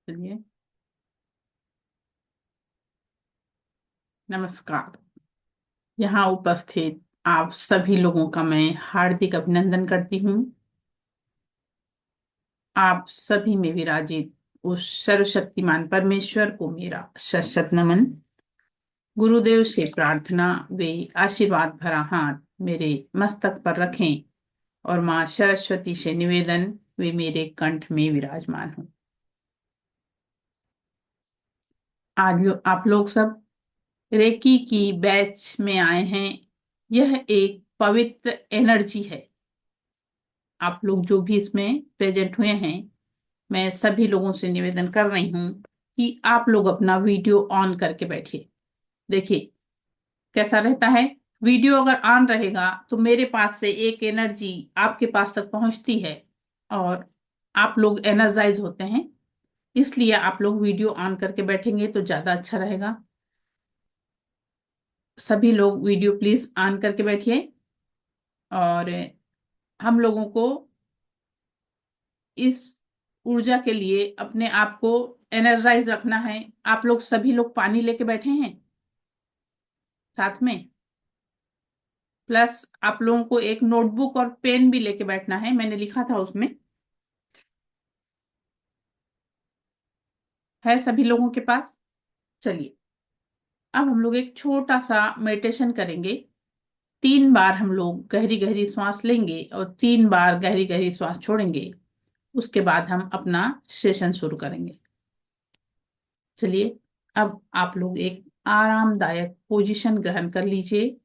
चलिए। नमस्कार। यहाँ उपस्थित आप सभी लोगों का मैं हार्दिक अभिनंदन करती हूँ। आप सभी में विराजित उस सर्वशक्तिमान परमेश्वर को मेरा शत शत नमन। गुरुदेव से प्रार्थना वे आशीर्वाद भरा हाथ मेरे मस्तक पर रखें और माँ सरस्वती से निवेदन वे मेरे कंठ में विराजमान हो। आप लोग सब रेकी की बैच में आए हैं। यह एक पवित्र एनर्जी है। आप लोग जो भी इसमें प्रेजेंट हुए हैं, मैं सभी लोगों से निवेदन कर रही हूँ कि आप लोग अपना वीडियो ऑन करके बैठिए। देखिए कैसा रहता है। वीडियो अगर ऑन रहेगा तो मेरे पास से एक एनर्जी आपके पास तक पहुंचती है और आप लोग एनर्जाइज होते हैं। इसलिए आप लोग वीडियो ऑन करके बैठेंगे तो ज्यादा अच्छा रहेगा। सभी लोग वीडियो प्लीज ऑन करके बैठिए। और हम लोगों को इस ऊर्जा के लिए अपने आप को एनर्जाइज रखना है। आप लोग सभी लोग पानी लेके बैठे हैं साथ में। प्लस आप लोगों को एक नोटबुक और पेन भी लेके बैठना है, मैंने लिखा था उसमें। है सभी लोगों के पास? चलिए, अब हम लोग एक छोटा सा मेडिटेशन करेंगे। 3 बार हम लोग गहरी गहरी सांस लेंगे और 3 बार गहरी गहरी सांस छोड़ेंगे। उसके बाद हम अपना सेशन शुरू करेंगे। चलिए, अब आप लोग एक आरामदायक पोजीशन ग्रहण कर लीजिए।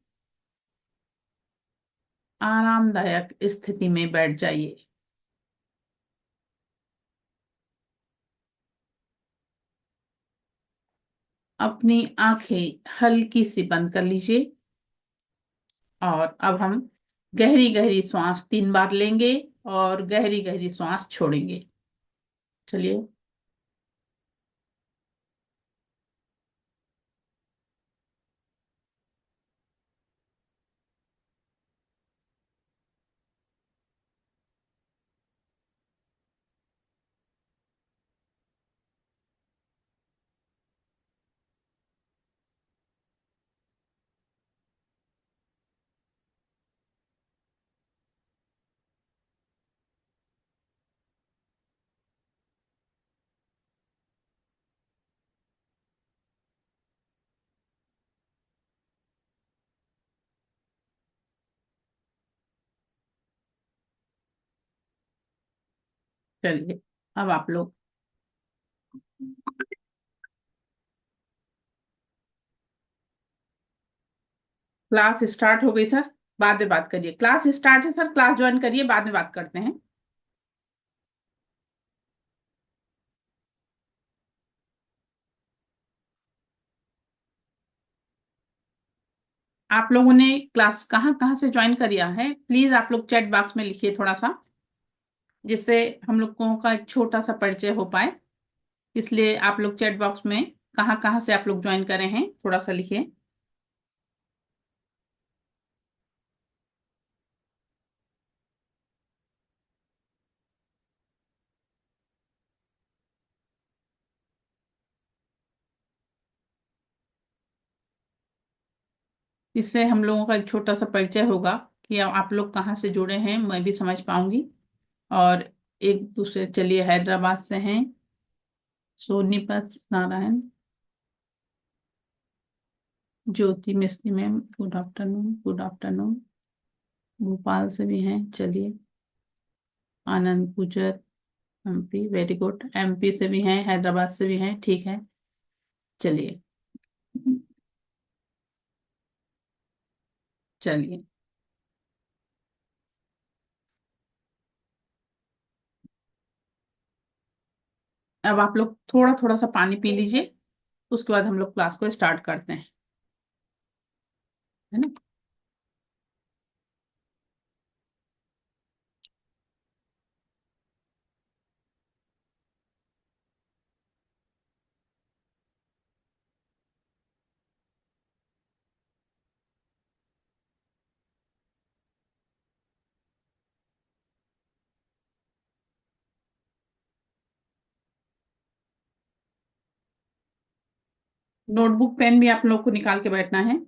आरामदायक स्थिति में बैठ जाइए। अपनी आंखें हल्की सी बंद कर लीजिए और अब हम गहरी गहरी सांस 3 बार लेंगे और गहरी गहरी सांस छोड़ेंगे। चलिए। चलिए, अब आप लोग क्लास स्टार्ट हो गई सर। बाद में बात करिए। क्लास स्टार्ट है सर, क्लास ज्वाइन करिए, बाद में बात करते हैं। आप लोगों ने क्लास कहाँ कहाँ से ज्वाइन करिया है, प्लीज आप लोग चैट बॉक्स में लिखिए थोड़ा सा, जिससे हम लोगों का एक छोटा सा परिचय हो पाए। इसलिए आप लोग चैट बॉक्स में कहाँ कहाँ से आप लोग ज्वाइन करे हैं थोड़ा सा लिखिए। इससे हम लोगों का एक छोटा सा परिचय होगा कि आप लोग कहाँ से जुड़े हैं, मैं भी समझ पाऊंगी। और एक दूसरे, चलिए हैदराबाद से हैं सोनीपत नारायण, ज्योति मिस्त्री ma'am, good afternoon, good afternoon. Bhopal से भी हैं, चलिए। आनंद गुजर, एमपी, वेरी गुड। एमपी से भी हैं, हैदराबाद से भी हैं, ठीक है। चलिए। चलिए, अब आप लोग थोड़ा थोड़ा सा पानी पी लीजिए। उसके बाद हम लोग क्लास को स्टार्ट करते हैं, है ना। नोटबुक पेन भी आप लोग को निकाल के बैठना है।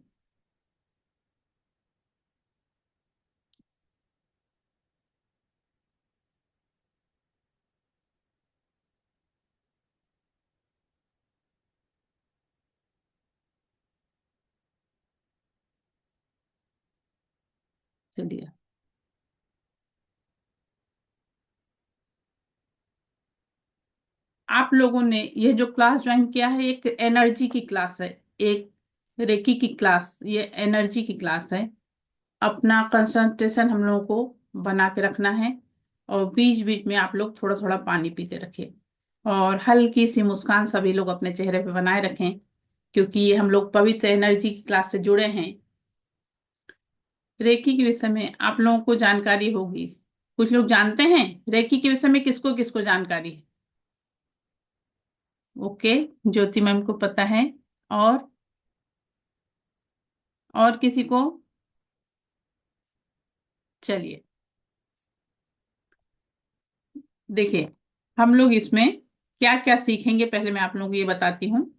चलिए। आप लोगों ने ये जो क्लास ज्वाइन किया है, एक एनर्जी की क्लास है, एक रेकी की क्लास, ये एनर्जी की क्लास है। अपना कंसंट्रेशन हम लोगों को बना के रखना है, और बीच बीच में आप लोग थोड़ा थोड़ा पानी पीते रखिए, और हल्की सी मुस्कान सभी लोग अपने चेहरे पे बनाए रखें, क्योंकि ये हम लोग पवित्र एनर्जी की क्लास से जुड़े हैं। रेकी के विषय में आप लोगों को जानकारी होगी। कुछ लोग जानते हैं रेकी के विषय में, किसको किसको जानकारी है? ओके, ज्योति मैम को पता है। और किसी को? चलिए, देखिए, हम लोग इसमें क्या क्या सीखेंगे, पहले मैं आप लोगों को ये बताती हूँ।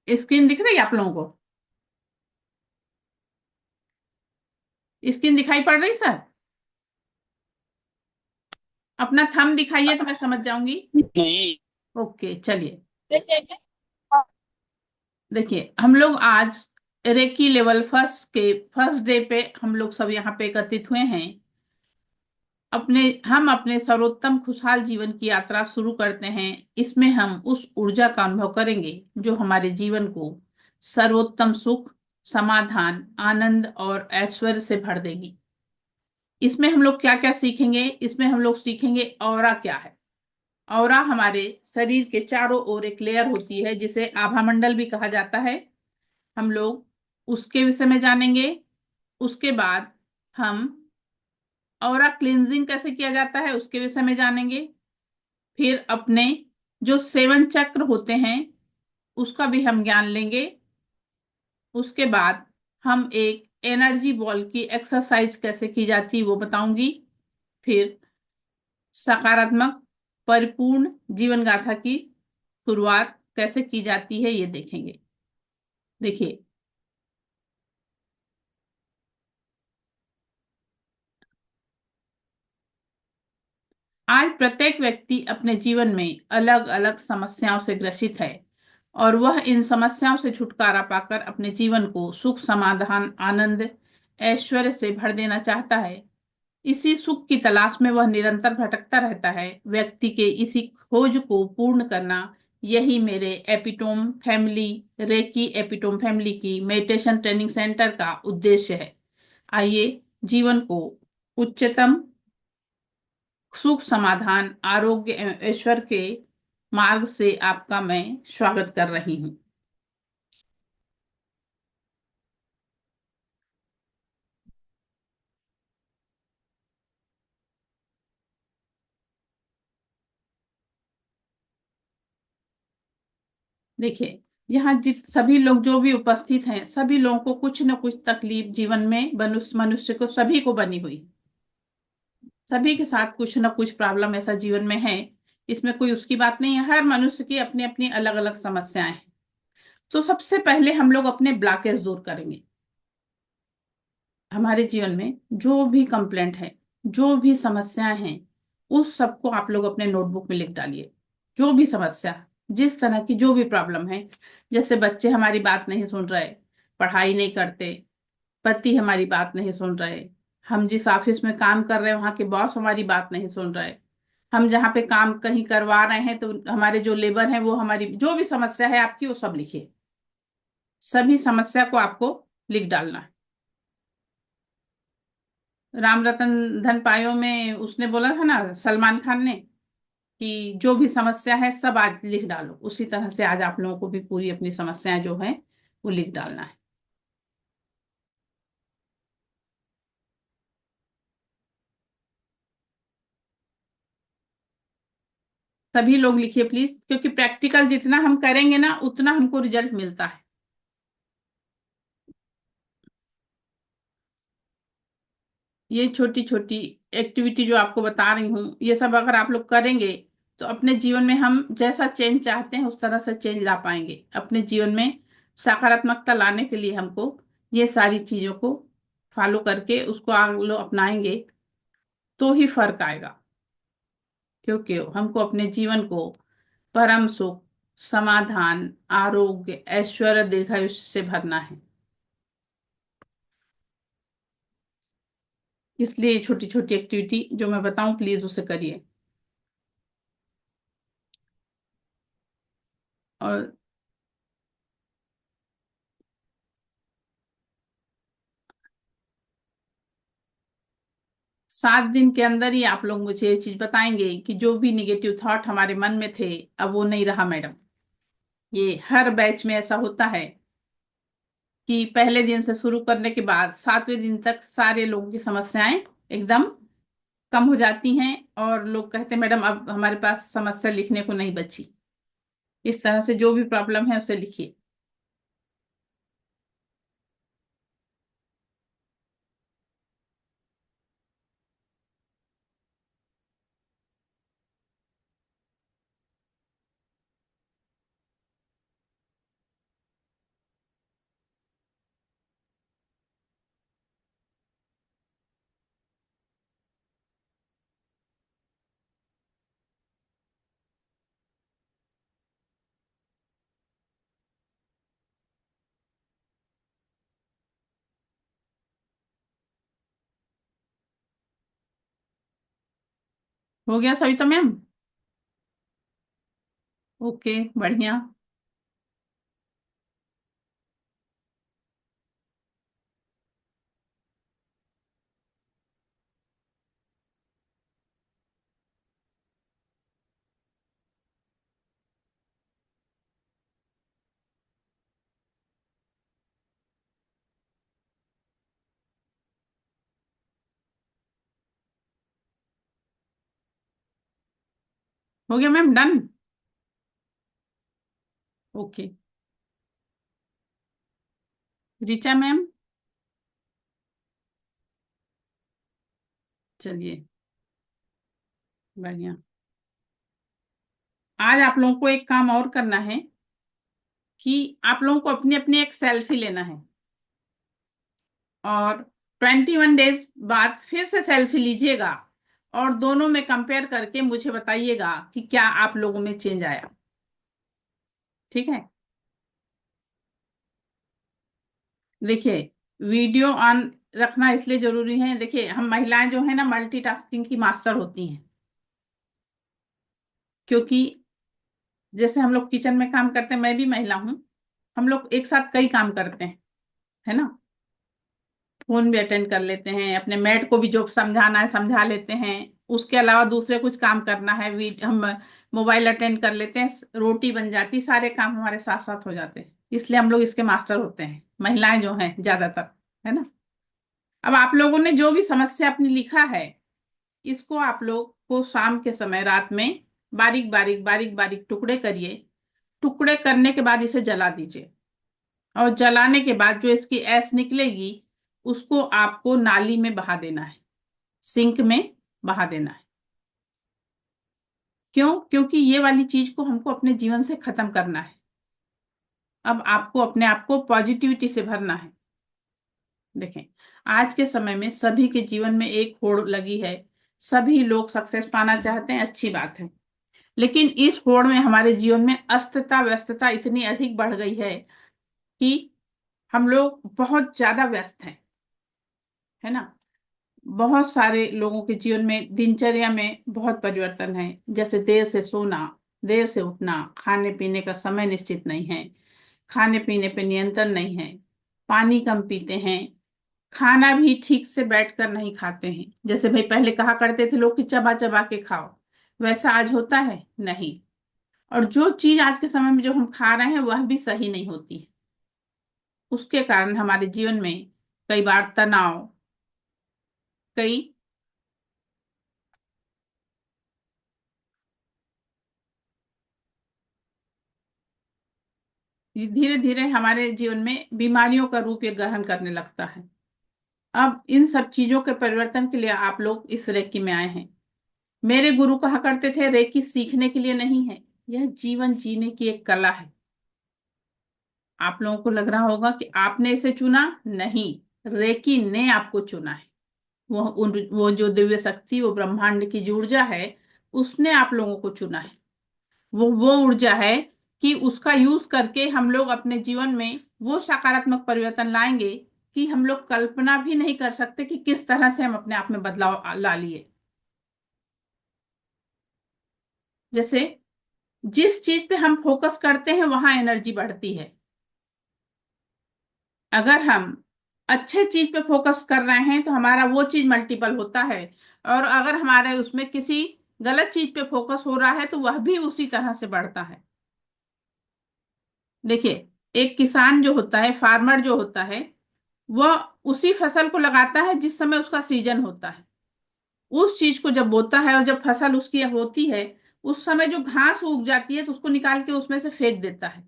स्क्रीन दिख रही है आप लोगों को? स्क्रीन दिखाई पड़ रही सर? अपना थंब दिखाइए तो मैं समझ जाऊंगी। नहीं। ओके, चलिए। देखिए, हम लोग आज रेकी लेवल फर्स्ट के फर्स्ट डे पे हम लोग सब यहाँ पे एकत्रित हुए हैं। हम अपने सर्वोत्तम खुशहाल जीवन की यात्रा शुरू करते हैं। इसमें हम उस ऊर्जा का अनुभव करेंगे जो हमारे जीवन को सर्वोत्तम सुख, समाधान, आनंद और ऐश्वर्य से भर देगी। इसमें हम लोग क्या क्या सीखेंगे? इसमें हम लोग सीखेंगे ऑरा क्या है। ऑरा हमारे शरीर के चारों ओर एक लेयर होती है, जिसे आभा मंडल भी कहा जाता है। हम लोग उसके विषय में जानेंगे। उसके बाद हम ऑरा क्लींजिंग कैसे किया जाता है उसके विषय में जानेंगे। फिर अपने जो सेवन चक्र होते हैं उसका भी हम ज्ञान लेंगे। उसके बाद हम एक एनर्जी बॉल की एक्सरसाइज कैसे की जाती है वो बताऊंगी। फिर सकारात्मक परिपूर्ण जीवन गाथा की शुरुआत कैसे की जाती है ये देखेंगे। देखिए, आज प्रत्येक व्यक्ति अपने जीवन में अलग अलग समस्याओं से ग्रसित है, और वह इन समस्याओं से छुटकारा पाकर अपने जीवन को सुख, समाधान, आनंद, ऐश्वर्य से भर देना चाहता है। इसी सुख की तलाश में वह निरंतर भटकता रहता है। व्यक्ति के इसी खोज को पूर्ण करना, यही मेरे epitome family, reiki epitome family की मेडिटेशन ट्रेनिंग सेंटर का उद्देश्य है। आइए, जीवन को उच्चतम सुख, समाधान, आरोग्य एवं ऐश्वर्य के मार्ग से आपका मैं स्वागत कर रही हूँ। देखिए, यहाँ जित सभी लोग जो भी उपस्थित हैं, सभी लोगों को कुछ न कुछ तकलीफ जीवन में मनुष्य मनुष्य को सभी को बनी हुई, सभी के साथ कुछ न कुछ प्रॉब्लम ऐसा जीवन में है। इसमें कोई उसकी बात नहीं है, हर मनुष्य की अपनी अपनी अलग अलग समस्याएं हैं। तो सबसे पहले हम लोग अपने ब्लॉकेज दूर करेंगे। हमारे जीवन में जो भी कंप्लेंट है, जो भी समस्याएं हैं, उस सबको आप लोग अपने नोटबुक में लिख डालिए। जो भी समस्या, जिस तरह की जो भी प्रॉब्लम है, जैसे बच्चे हमारी बात नहीं सुन रहे, पढ़ाई नहीं करते, पति हमारी बात नहीं सुन रहे, हम जिस ऑफिस में काम कर रहे हैं वहां के बॉस हमारी बात नहीं सुन रहे, हम जहाँ पे काम कहीं करवा रहे हैं तो हमारे जो लेबर हैं वो हमारी, जो भी समस्या है आपकी वो सब लिखिए। सभी समस्या को आपको लिख डालना है। राम रतन धन पायो में उसने बोला था ना, सलमान खान ने, कि जो भी समस्या है सब आज लिख डालो। उसी तरह से आज आप लोगों को भी पूरी अपनी समस्याएं जो है वो लिख डालना है। सभी लोग लिखिए प्लीज, क्योंकि प्रैक्टिकल जितना हम करेंगे ना उतना हमको रिजल्ट मिलता है। ये छोटी छोटी एक्टिविटी जो आपको बता रही हूँ, ये सब अगर आप लोग करेंगे तो अपने जीवन में हम जैसा चेंज चाहते हैं उस तरह से चेंज ला पाएंगे। अपने जीवन में सकारात्मकता लाने के लिए हमको ये सारी चीजों को फॉलो करके उसको आप लोग अपनाएंगे तो ही फर्क आएगा। क्योंकि हमको अपने जीवन को परम सुख, समाधान, आरोग्य, ऐश्वर्य, दीर्घायुष्य से भरना है। इसलिए छोटी छोटी एक्टिविटी जो मैं बताऊं प्लीज उसे करिए। और 7 दिन के अंदर ही आप लोग मुझे ये चीज बताएंगे कि जो भी निगेटिव थॉट हमारे मन में थे अब वो नहीं रहा मैडम। ये हर बैच में ऐसा होता है कि पहले दिन से शुरू करने के बाद 7वें दिन तक सारे लोगों की समस्याएं एकदम कम हो जाती हैं और लोग कहते हैं मैडम अब हमारे पास समस्या लिखने को नहीं बची। इस तरह से जो भी प्रॉब्लम है उसे लिखिए। हो गया सविता मैम? ओके, बढ़िया। हो गया ma'am, done. Okay. Richa ma'am. चलिए, बढ़िया। आज आप लोगों को एक काम और करना है कि आप लोगों को अपनी अपनी एक सेल्फी लेना है और 21 डेज बाद फिर से सेल्फी लीजिएगा और दोनों में कंपेयर करके मुझे बताइएगा कि क्या आप लोगों में चेंज आया। ठीक है? देखिए, वीडियो ऑन रखना इसलिए जरूरी है, देखिए हम महिलाएं जो है ना मल्टीटास्किंग की मास्टर होती हैं। क्योंकि जैसे हम लोग किचन में काम करते हैं, मैं भी महिला हूं, हम लोग एक साथ कई काम करते हैं, है ना। फोन भी अटेंड कर लेते हैं, अपने मेड को भी जो समझाना है समझा लेते हैं, उसके अलावा दूसरे कुछ काम करना है हम मोबाइल अटेंड कर लेते हैं, रोटी बन जाती, सारे काम हमारे साथ साथ हो जाते हैं। इसलिए हम लोग इसके मास्टर होते हैं, महिलाएं जो हैं ज्यादातर, है ना। अब आप लोगों ने जो भी समस्या अपनी लिखा है इसको आप लोग को शाम के समय रात में बारीक बारीक बारीक बारीक टुकड़े करिए। टुकड़े करने के बाद इसे जला दीजिए और जलाने के बाद जो इसकी ऐश निकलेगी उसको आपको नाली में बहा देना है, सिंक में बहा देना है। क्यों? क्योंकि ये वाली चीज को हमको अपने जीवन से खत्म करना है। अब आपको अपने आप को पॉजिटिविटी से भरना है। देखें, आज के समय में सभी के जीवन में एक होड़ लगी है, सभी लोग सक्सेस पाना चाहते हैं, अच्छी बात है। लेकिन इस होड़ में हमारे जीवन में अस्तता व्यस्तता इतनी अधिक बढ़ गई है कि हम लोग बहुत ज्यादा व्यस्त हैं, है ना। बहुत सारे लोगों के जीवन में दिनचर्या में बहुत परिवर्तन है, जैसे देर से सोना, देर से उठना, खाने पीने का समय निश्चित नहीं है, खाने पीने पे नियंत्रण नहीं है, पानी कम पीते हैं, खाना भी ठीक से बैठकर नहीं खाते हैं। जैसे भाई पहले कहा करते थे लोग कि चबा चबा के खाओ, वैसा आज होता है नहीं। और जो चीज आज के समय में जो हम खा रहे हैं वह भी सही नहीं होती है। उसके कारण हमारे जीवन में कई बार तनाव, कई धीरे धीरे हमारे जीवन में बीमारियों का रूप ये ग्रहण करने लगता है। अब इन सब चीजों के परिवर्तन के लिए आप लोग इस रेकी में आए हैं। मेरे गुरु कहा करते थे, रेकी सीखने के लिए नहीं है, यह जीवन जीने की एक कला है। आप लोगों को लग रहा होगा कि आपने इसे चुना, नहीं, रेकी ने आपको चुना है। वो जो दिव्य शक्ति, वो ब्रह्मांड की जो ऊर्जा है, उसने आप लोगों को चुना है। वो ऊर्जा है कि उसका यूज करके हम लोग अपने जीवन में वो सकारात्मक परिवर्तन लाएंगे कि हम लोग कल्पना भी नहीं कर सकते कि किस तरह से हम अपने आप में बदलाव ला लिए। जैसे जिस चीज पे हम फोकस करते हैं वहां एनर्जी बढ़ती है। अगर हम अच्छे चीज पे फोकस कर रहे हैं तो हमारा वो चीज मल्टीपल होता है, और अगर हमारे उसमें किसी गलत चीज पे फोकस हो रहा है तो वह भी उसी तरह से बढ़ता है। देखिए, एक किसान जो होता है, फार्मर जो होता है, वह उसी फसल को लगाता है जिस समय उसका सीजन होता है। उस चीज को जब बोता है और जब फसल उसकी होती है, उस समय जो घास उग जाती है तो उसको निकाल के उसमें से फेंक देता है।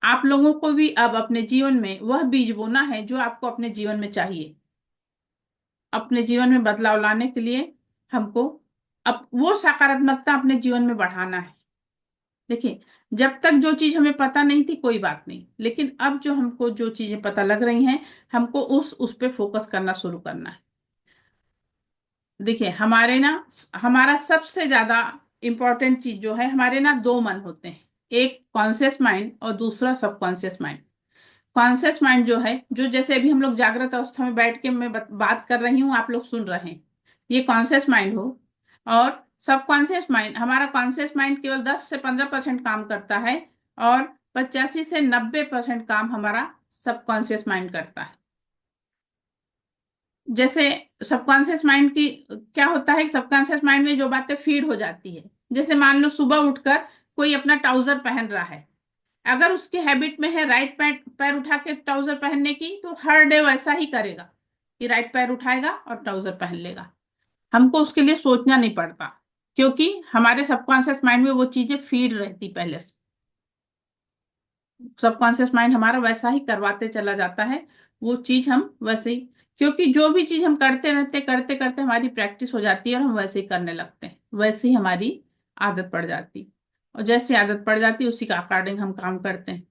आप लोगों को भी अब अपने जीवन में वह बीज बोना है जो आपको अपने जीवन में चाहिए। अपने जीवन में बदलाव लाने के लिए हमको अब वो सकारात्मकता अपने जीवन में बढ़ाना है। देखिए, जब तक जो चीज हमें पता नहीं थी कोई बात नहीं, लेकिन अब जो हमको जो चीजें पता लग रही हैं, हमको उस पे फोकस करना शुरू करना है। देखिए, हमारा सबसे ज्यादा इंपॉर्टेंट चीज जो है, हमारे ना दो मन होते हैं, एक कॉन्शियस माइंड और दूसरा सबकॉन्शियस माइंड। कॉन्शियस माइंड जो है, जो जैसे अभी हम लोग जागृत अवस्था में बैठ के मैं बात कर रही हूँ, आप लोग सुन रहे हैं, ये कॉन्शियस माइंड हो। और सबकॉन्शियस माइंड, हमारा कॉन्शियस माइंड केवल 10 से 15% काम करता है, और 85 से 90% काम हमारा सबकॉन्शियस माइंड करता है। जैसे सबकॉन्शियस माइंड की क्या होता है, सबकॉन्शियस माइंड में जो बातें फीड हो जाती है, जैसे मान लो सुबह उठकर कोई अपना ट्राउजर पहन रहा है, अगर उसकी हैबिट में है राइट पैर पैर उठा के ट्राउजर पहनने की, तो हर डे वैसा ही करेगा कि राइट पैर उठाएगा और ट्राउजर पहन लेगा। हमको उसके लिए सोचना नहीं पड़ता, क्योंकि हमारे सबकॉन्शियस माइंड में वो चीजें फीड रहती पहले से। सबकॉन्शियस माइंड हमारा वैसा ही करवाते चला जाता है, वो चीज हम वैसे ही, क्योंकि जो भी चीज हम करते रहते करते करते हमारी प्रैक्टिस हो जाती है और हम वैसे ही करने लगते हैं, वैसे ही हमारी आदत पड़ जाती। और जैसे आदत पड़ जाती है उसी का अकॉर्डिंग हम काम करते हैं।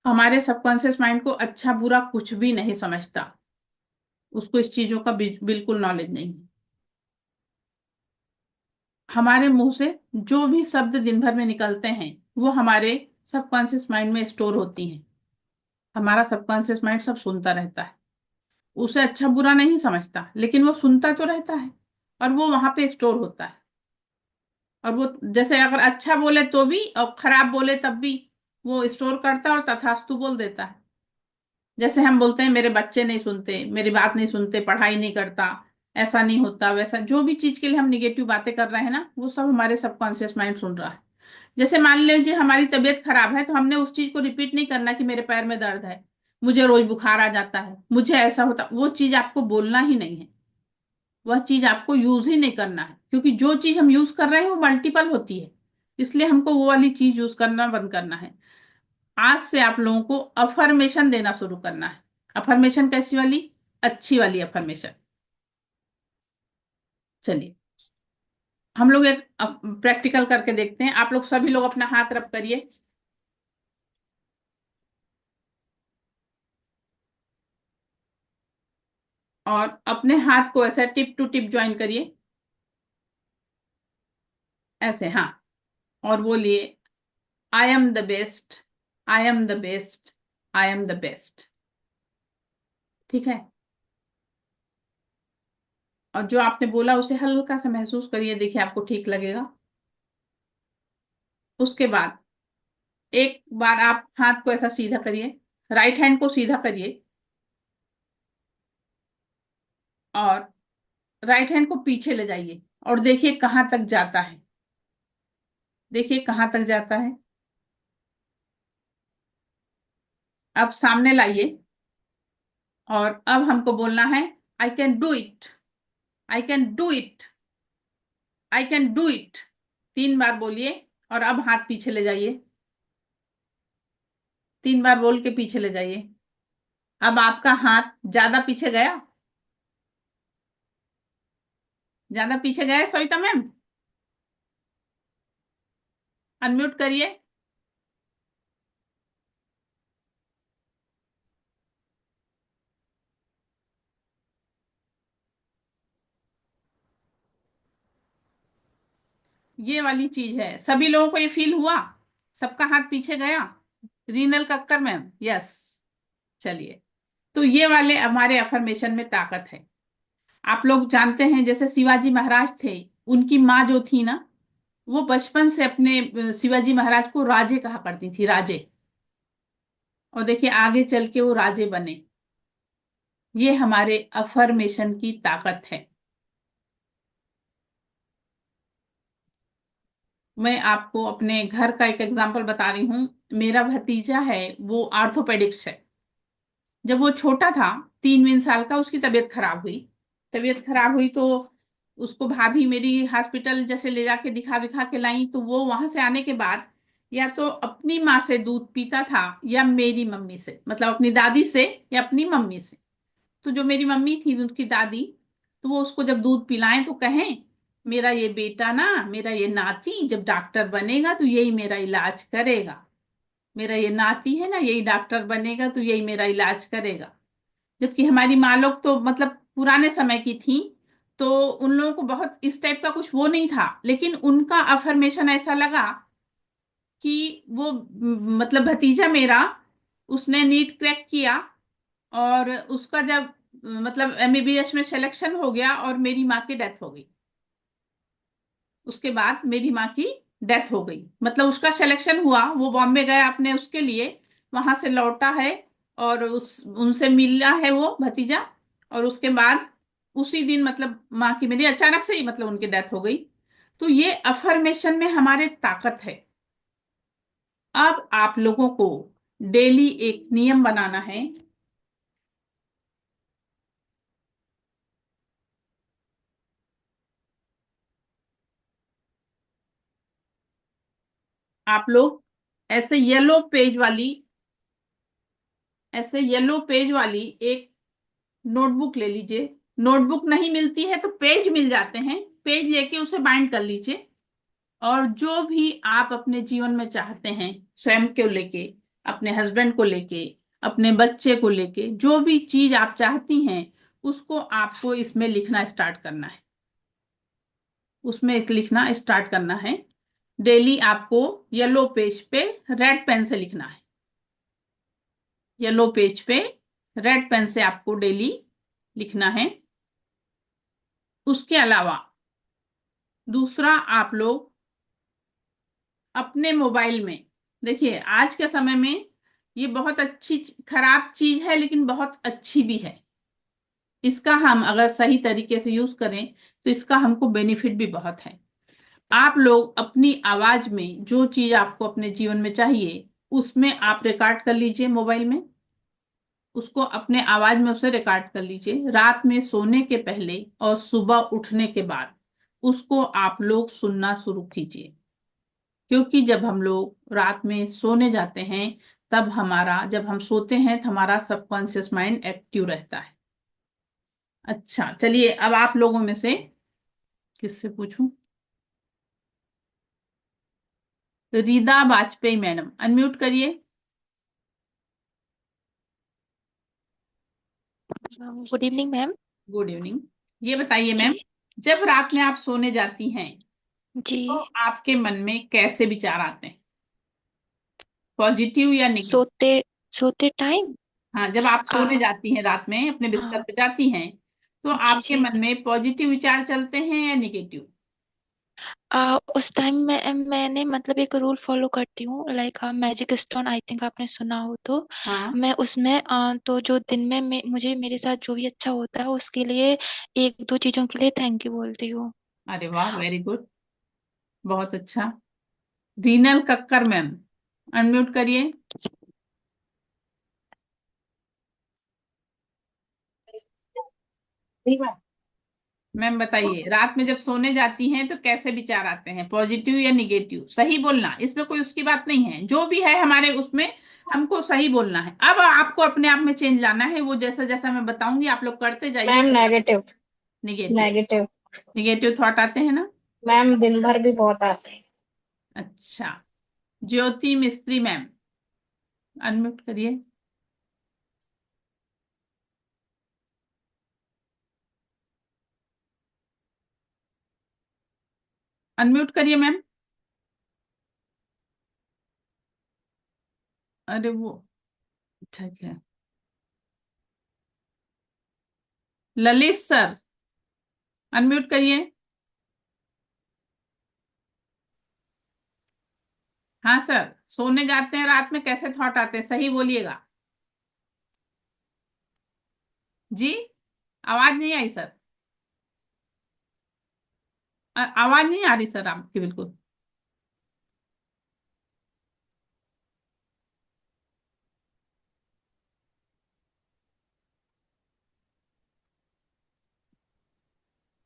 हमारे सबकॉन्शियस माइंड को अच्छा बुरा कुछ भी नहीं समझता, उसको इस चीजों का बिल्कुल नॉलेज नहीं है। हमारे मुंह से जो भी शब्द दिन भर में निकलते हैं, वो हमारे सबकॉन्शियस माइंड में स्टोर होती हैं। हमारा सबकॉन्शियस माइंड सब सुनता रहता है, उसे अच्छा बुरा नहीं समझता, लेकिन वो सुनता तो रहता है, और वो वहां पे स्टोर होता है। और वो जैसे अगर अच्छा बोले तो भी और खराब बोले तब भी वो स्टोर करता है और तथास्तु बोल देता है। जैसे हम बोलते हैं मेरे बच्चे नहीं सुनते, मेरी बात नहीं सुनते, पढ़ाई नहीं करता, ऐसा नहीं होता, वैसा, जो भी चीज के लिए हम निगेटिव बातें कर रहे हैं ना, वो सब हमारे सबकॉन्शियस माइंड सुन रहा है। जैसे मान लीजिए हमारी तबीयत खराब है, तो हमने उस चीज को रिपीट नहीं करना कि मेरे पैर में दर्द है, मुझे रोज बुखार आ जाता है, मुझे ऐसा होता, वो चीज आपको बोलना ही नहीं है। वह चीज आपको यूज ही नहीं करना है, क्योंकि जो चीज हम यूज कर रहे हैं वो मल्टीपल होती है, इसलिए हमको वो वाली चीज यूज करना बंद करना है। आज से आप लोगों को अफर्मेशन देना शुरू करना है। अफर्मेशन कैसी वाली? अच्छी वाली अफर्मेशन। चलिए, हम लोग एक प्रैक्टिकल करके देखते हैं। आप लोग सभी लोग अपना हाथ रब करिए, और अपने हाथ को ऐसे टिप टू टिप ज्वाइन करिए, ऐसे, हाँ। और बोलिए, I am the best, I am the best, I am the best. ठीक है? और जो आपने बोला उसे हल्का सा महसूस करिए, देखिए आपको ठीक लगेगा। उसके बाद एक बार आप हाथ को ऐसा सीधा करिए, राइट हैंड को सीधा करिए, और राइट हैंड को पीछे ले जाइए, और देखिए कहाँ तक जाता है। देखिए कहाँ तक जाता है। अब सामने लाइए, और अब हमको बोलना है, I can do it, I can do it, I can do it. 3 बार बोलिए, और अब हाथ पीछे ले जाइए। 3 बार बोल के पीछे ले जाइए। अब आपका हाथ ज्यादा पीछे गया? ज्यादा पीछे गया सविता मैम? अनम्यूट करिए। ये वाली चीज है, सभी लोगों को ये फील हुआ? सबका हाथ पीछे गया? Renal Kakkar ma'am, yes. चलिए, तो ये वाले हमारे अफर्मेशन में ताकत है। आप लोग जानते हैं जैसे शिवाजी महाराज थे, उनकी माँ जो थी ना, वो बचपन से अपने शिवाजी महाराज को राजे कहा करती थी, राजे। और देखिए आगे चल के वो राजे बने। ये हमारे अफर्मेशन की ताकत है। मैं आपको अपने घर का एक एग्जांपल बता रही हूँ। मेरा भतीजा है, वो आर्थोपेडिक्स है। जब वो छोटा था, 3 साल का, उसकी तबीयत खराब हुई। तबीयत खराब हुई तो उसको भाभी मेरी हॉस्पिटल जैसे ले जाके दिखा विखा के लाई, तो वो वहां से आने के बाद या तो अपनी माँ से दूध पीता था या मेरी मम्मी से, मतलब अपनी दादी से या अपनी मम्मी से। तो जो मेरी मम्मी थी, उनकी दादी, तो वो उसको जब दूध पिलाएं तो कहें, मेरा ये बेटा ना, मेरा ये नाती जब डॉक्टर बनेगा तो यही मेरा इलाज करेगा। मेरा ये नाती है ना, यही डॉक्टर बनेगा तो यही मेरा इलाज करेगा। जबकि हमारी माँ लोग तो मतलब पुराने समय की थी, तो उन लोगों को बहुत इस टाइप का कुछ वो नहीं था, लेकिन उनका अफर्मेशन ऐसा लगा कि वो मतलब भतीजा मेरा, उसने नीट क्रैक किया, और उसका जब मतलब एमबीबीएस में सिलेक्शन हो गया और मेरी माँ की डेथ हो गई। उसके बाद मेरी माँ की डेथ हो गई, मतलब उसका सिलेक्शन हुआ, वो बॉम्बे गया अपने उसके लिए, वहां से लौटा है, और उस उनसे मिला है वो भतीजा, और उसके बाद उसी दिन मतलब माँ की मेरी अचानक से ही मतलब उनकी डेथ हो गई। तो ये अफर्मेशन में हमारे ताकत है। अब आप लोगों को डेली एक नियम बनाना है। आप लोग ऐसे येलो पेज वाली एक नोटबुक ले लीजिए। नोटबुक नहीं मिलती है तो पेज मिल जाते हैं, पेज लेके उसे बाइंड कर लीजिए। और जो भी आप अपने जीवन में चाहते हैं, स्वयं को लेके, अपने हस्बैंड को लेके, अपने बच्चे को लेके, जो भी चीज आप चाहती हैं, उसको आपको इसमें लिखना स्टार्ट करना है। उसमें एक लिखना स्टार्ट करना है। डेली आपको येलो पेज पे रेड पेन से लिखना है। येलो पेज पे रेड पेन से आपको डेली लिखना है। उसके अलावा दूसरा, आप लोग अपने मोबाइल में, देखिए आज के समय में ये बहुत अच्छी खराब चीज है, लेकिन बहुत अच्छी भी है। इसका हम अगर सही तरीके से यूज करें तो इसका हमको बेनिफिट भी बहुत है। आप लोग अपनी आवाज में जो चीज आपको अपने जीवन में चाहिए, उसमें आप रिकॉर्ड कर लीजिए मोबाइल में। उसको अपने आवाज में उसे रिकॉर्ड कर लीजिए, रात में सोने के पहले और सुबह उठने के बाद उसको आप लोग सुनना शुरू कीजिए। क्योंकि जब हम लोग रात में सोने जाते हैं, तब हमारा, जब हम सोते हैं तो हमारा सबकॉन्शियस माइंड एक्टिव रहता है। अच्छा चलिए, अब आप लोगों में से किससे पूछूं? रीदा वाजपेयी मैडम, अनम्यूट करिए। Good evening ma'am. Good evening. ये बताइए मैम, जी। जब रात में आप सोने जाती हैं जी। तो आपके मन में कैसे विचार आते हैं, पॉजिटिव या नेगेटिव? सोते सोते टाइम। हाँ, जब आप आ सोने जाती हैं, रात में अपने बिस्तर हाँ। पे जाती हैं, तो जी आपके जी। मन में पॉजिटिव विचार चलते हैं या नेगेटिव? उस टाइम में मैंने मतलब एक रूल फॉलो करती हूँ, like magic stone, I think आपने सुना हो तो। हाँ। मैं उसमें तो जो दिन में मुझे मेरे साथ जो भी अच्छा होता है उसके लिए एक दो चीजों के लिए थैंक यू बोलती हूँ। अरे वाह, वेरी गुड, बहुत अच्छा। रीनल कक्कर मैम, अनम्यूट करिए। मैम बताइए, रात में जब सोने जाती हैं तो कैसे विचार आते हैं, पॉजिटिव या निगेटिव? सही बोलना, इसमें कोई उसकी बात नहीं है, जो भी है हमारे उसमें हमको सही बोलना है। अब आपको अपने आप में चेंज लाना है, वो जैसा जैसा मैं बताऊंगी आप लोग करते जाइए। Ma'am negative. Negative. Negative. Negative thought आते हैं ना। मैम दिन भर भी बहुत आते हैं। अच्छा। ज्योति मिस्त्री मैम, अनम्यूट करिए। अनम्यूट करिए मैम। अरे वो, ठीक है। ललित सर, अनम्यूट करिए। हाँ सर, सोने जाते हैं रात में कैसे थॉट आते हैं, सही बोलिएगा। जी, आवाज नहीं आई सर। आवाज नहीं आ रही सर आपकी बिल्कुल।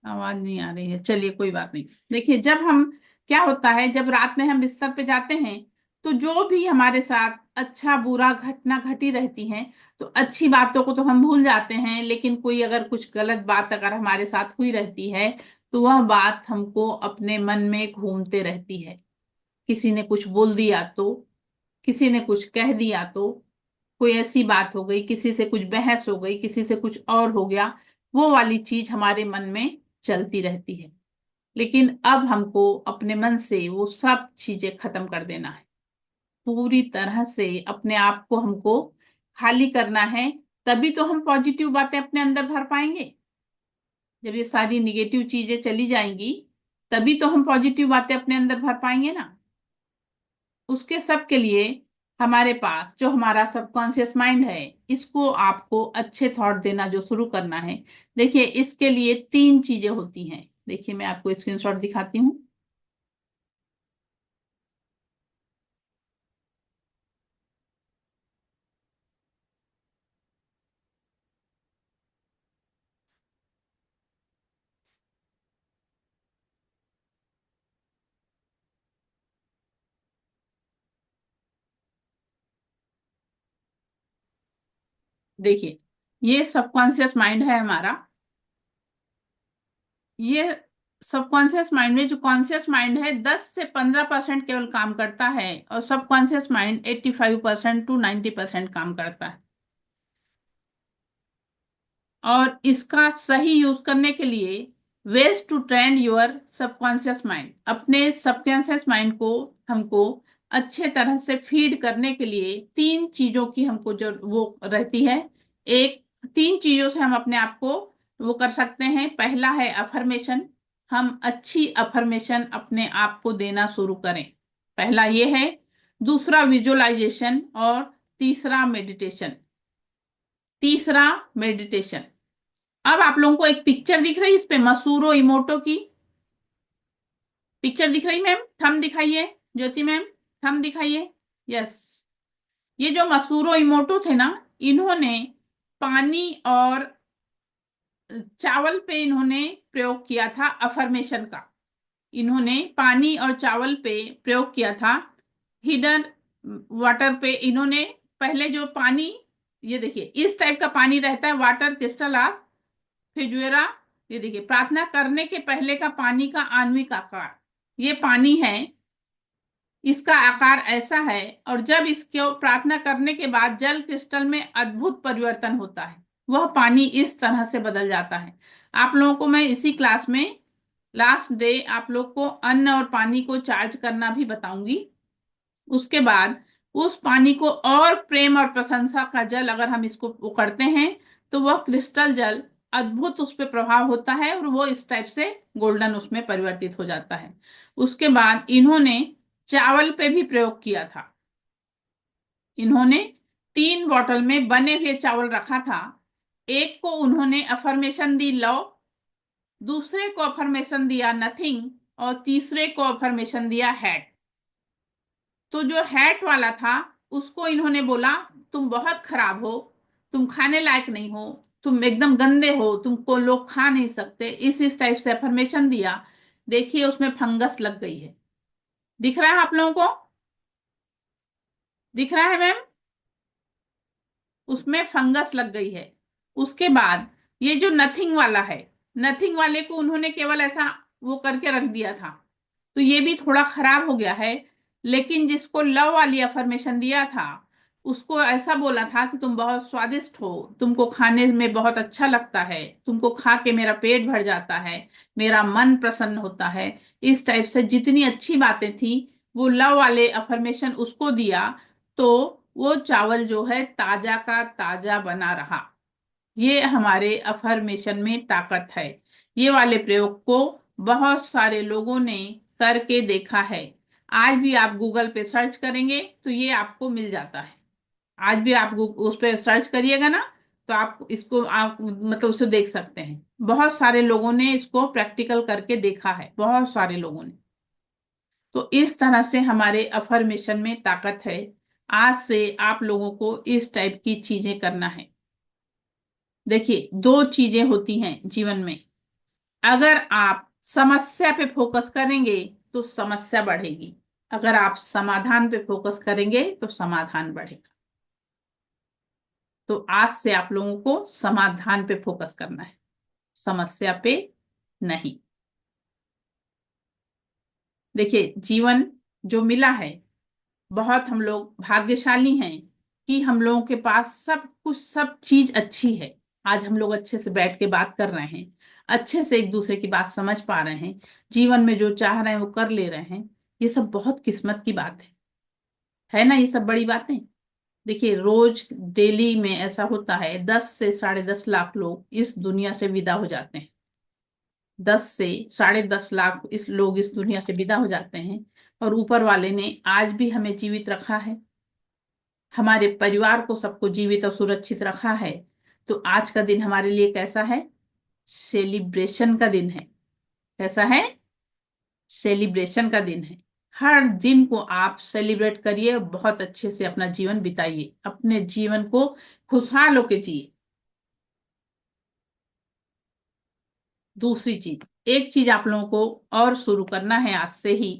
आवाज नहीं आ रही है, चलिए कोई बात नहीं। देखिए, जब हम, क्या होता है जब रात में हम बिस्तर पे जाते हैं, तो जो भी हमारे साथ अच्छा बुरा घटना घटी रहती है, तो अच्छी बातों को तो हम भूल जाते हैं, लेकिन कोई अगर कुछ गलत बात अगर हमारे साथ हुई रहती है, तो वह बात हमको अपने मन में घूमते रहती है। किसी ने कुछ बोल दिया तो, किसी ने कुछ कह दिया तो, कोई ऐसी बात हो गई, किसी से कुछ बहस हो गई, किसी से कुछ और हो गया, वो वाली चीज हमारे मन में चलती रहती है। लेकिन अब हमको अपने मन से वो सब चीजें खत्म कर देना है। पूरी तरह से अपने आप को हमको खाली करना है। तभी तो हम पॉजिटिव बातें अपने अंदर भर पाएंगे। जब ये सारी निगेटिव चीजें चली जाएंगी, तभी तो हम पॉजिटिव बातें अपने अंदर भर पाएंगे ना। उसके सब के लिए हमारे पास जो हमारा सबकॉन्शियस माइंड है, इसको आपको अच्छे थॉट देना जो शुरू करना है। देखिए, इसके लिए तीन चीजें होती हैं। देखिए, मैं आपको स्क्रीनशॉट दिखाती हूँ। देखिए, ये सबकॉन्शियस माइंड है हमारा। ये सबकॉन्शियस माइंड में, जो कॉन्शियस माइंड है 10 से 15% केवल काम करता है, और सबकॉन्शियस माइंड 85% to 90% काम करता है। और इसका सही यूज करने के लिए, ways to train your subconscious mind, अपने सबकॉन्शियस माइंड को हमको अच्छे तरह से फीड करने के लिए तीन चीजों की हमको जो वो रहती है। एक, तीन चीजों से हम अपने आप को वो कर सकते हैं। पहला है अफर्मेशन। हम अच्छी अफर्मेशन अपने आप को देना शुरू करें, पहला ये है। दूसरा विजुअलाइजेशन, और तीसरा मेडिटेशन। तीसरा मेडिटेशन। अब आप लोगों को एक पिक्चर दिख रही है इस पे, मसूरो इमोटो की पिक्चर दिख रही मैम, थंब दिखाइए। ज्योति मैम, थंब दिखाइए। यस। ये जो मसूरो इमोटो थे ना, इन्होंने पानी और चावल पे इन्होंने प्रयोग किया था अफर्मेशन का। इन्होंने पानी और चावल पे प्रयोग किया था। हिडन वाटर पे इन्होंने, पहले जो पानी, ये देखिए इस टाइप का पानी रहता है, वाटर क्रिस्टल ऑफ फिजुएरा। ये देखिए, प्रार्थना करने के पहले का पानी का आणविक आकार, ये पानी है। इसका आकार ऐसा है, और जब इसको प्रार्थना करने के बाद जल क्रिस्टल में अद्भुत परिवर्तन होता है, वह पानी इस तरह से बदल जाता है। आप लोगों को मैं इसी क्लास में लास्ट डे आप लोग को अन्न और पानी को चार्ज करना भी बताऊंगी। उसके बाद उस पानी को और प्रेम और प्रशंसा का जल अगर हम इसको वो करते हैं, तो वह क्रिस्टल जल अद्भुत उस पर प्रभाव होता है, और वो इस टाइप से गोल्डन उसमें परिवर्तित हो जाता है। उसके बाद इन्होंने चावल पे भी प्रयोग किया था। इन्होंने 3 बॉटल में बने हुए चावल रखा था। एक को उन्होंने अफर्मेशन दी लव, दूसरे को अफर्मेशन दिया नथिंग, और तीसरे को अफर्मेशन दिया हैड। तो जो हैट वाला था, उसको इन्होंने बोला तुम बहुत खराब हो, तुम खाने लायक नहीं हो, तुम एकदम गंदे हो, तुमको लोग खा नहीं सकते, इस टाइप से अफर्मेशन दिया। देखिए, उसमें फंगस लग गई है। दिख रहा है आप लोगों को? दिख रहा है मैम? उसमें फंगस लग गई है। उसके बाद ये जो नथिंग वाला है, नथिंग वाले को उन्होंने केवल ऐसा वो करके रख दिया था, तो ये भी थोड़ा खराब हो गया है। लेकिन जिसको लव वाली अफर्मेशन दिया था, उसको ऐसा बोला था कि तुम बहुत स्वादिष्ट हो, तुमको खाने में बहुत अच्छा लगता है, तुमको खा के मेरा पेट भर जाता है, मेरा मन प्रसन्न होता है। इस टाइप से जितनी अच्छी बातें थी, वो लव वाले अफर्मेशन उसको दिया, तो वो चावल जो है ताजा का ताजा बना रहा। ये हमारे अफर्मेशन में ताकत है। ये वाले प्रयोग को बहुत सारे लोगों ने करके देखा है। आज भी आप गूगल पे सर्च करेंगे तो ये आपको मिल जाता है। आज भी आप उस पे सर्च करिएगा ना, तो आप इसको आप मतलब उसे देख सकते हैं। बहुत सारे लोगों ने इसको प्रैक्टिकल करके देखा है, बहुत सारे लोगों ने। तो इस तरह से हमारे अफर्मेशन में ताकत है। आज से आप लोगों को इस टाइप की चीजें करना है। देखिए, दो चीजें होती हैं जीवन में। अगर आप समस्या पे फोकस करेंगे तो समस्या बढ़ेगी, अगर आप समाधान पे फोकस करेंगे तो समाधान बढ़ेगा। तो आज से आप लोगों को समाधान पे फोकस करना है, समस्या पे नहीं। देखिए, जीवन जो मिला है, बहुत हम लोग भाग्यशाली हैं कि हम लोगों के पास सब कुछ, सब चीज अच्छी है। आज हम लोग अच्छे से बैठ के बात कर रहे हैं, अच्छे से एक दूसरे की बात समझ पा रहे हैं, जीवन में जो चाह रहे हैं वो कर ले रहे हैं। ये सब बहुत किस्मत की बात है ना? ये सब बड़ी बातें। देखिए, रोज डेली में ऐसा होता है 10 से 10.5 लाख लोग इस दुनिया से विदा हो जाते हैं। 10 से 10.5 लाख लोग इस दुनिया से विदा हो जाते हैं, और ऊपर वाले ने आज भी हमें जीवित रखा है, हमारे परिवार को सबको जीवित और सुरक्षित रखा है। तो आज का दिन हमारे लिए कैसा है? सेलिब्रेशन का दिन है। कैसा है? सेलिब्रेशन का दिन है। हर दिन को आप सेलिब्रेट करिए, बहुत अच्छे से अपना जीवन बिताइए, अपने जीवन को खुशहाल होके जिए। दूसरी चीज, एक चीज आप लोगों को और शुरू करना है आज से ही,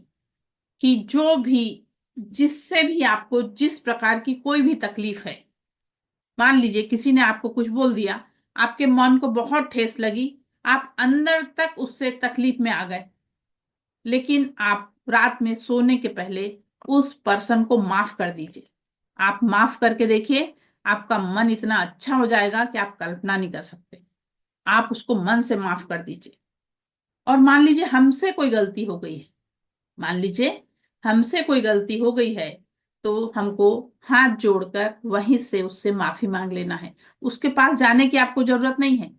कि जो भी, जिससे भी आपको जिस प्रकार की कोई भी तकलीफ है, मान लीजिए किसी ने आपको कुछ बोल दिया, आपके मन को बहुत ठेस लगी, आप अंदर तक उससे तकलीफ में आ गए, लेकिन आप रात में सोने के पहले उस पर्सन को माफ कर दीजिए। आप माफ करके देखिए, आपका मन इतना अच्छा हो जाएगा कि आप कल्पना नहीं कर सकते। आप उसको मन से माफ कर दीजिए। और मान लीजिए हमसे कोई गलती हो गई है, मान लीजिए हमसे कोई गलती हो गई है, तो हमको हाथ जोड़कर वहीं से उससे माफी मांग लेना है। उसके पास जाने की आपको जरूरत नहीं है।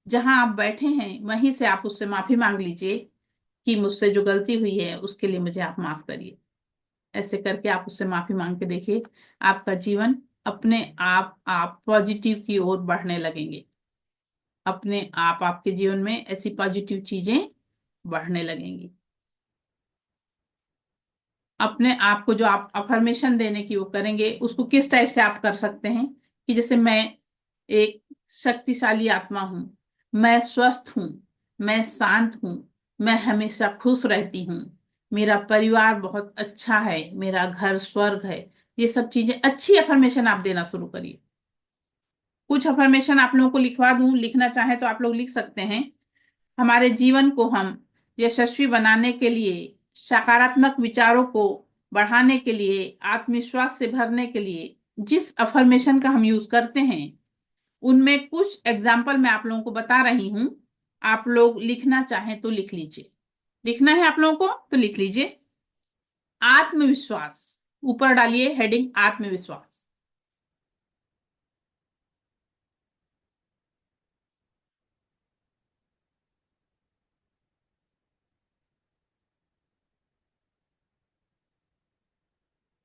जहां आप बैठे हैं वहीं से आप उससे माफी मांग लीजिए कि मुझसे जो गलती हुई है उसके लिए मुझे आप माफ करिए। ऐसे करके आप उससे माफी मांग के देखिए, आपका जीवन अपने आप पॉजिटिव की ओर बढ़ने लगेंगे। अपने आप आपके जीवन में ऐसी पॉजिटिव चीजें बढ़ने लगेंगी। अपने आप को जो आप अफर्मेशन देने की वो करेंगे, उसको किस टाइप से आप कर सकते हैं, कि जैसे मैं एक शक्तिशाली आत्मा हूं, मैं स्वस्थ हूं, मैं शांत हूं, मैं हमेशा खुश रहती हूँ, मेरा परिवार बहुत अच्छा है, मेरा घर स्वर्ग है। ये सब चीजें, अच्छी अफर्मेशन आप देना शुरू करिए। कुछ अफर्मेशन आप लोगों को लिखवा दूं, लिखना चाहे तो आप लोग लिख सकते हैं। हमारे जीवन को हम यशस्वी बनाने के लिए, सकारात्मक विचारों को बढ़ाने के लिए, आत्मविश्वास से भरने के लिए जिस अफर्मेशन का हम यूज करते हैं, उनमें कुछ एग्जाम्पल मैं आप लोगों को बता रही हूं। आप लोग लिखना चाहें तो लिख लीजिए। लिखना है आप लोगों को तो लिख लीजिए। आत्मविश्वास, ऊपर डालिए हेडिंग आत्मविश्वास।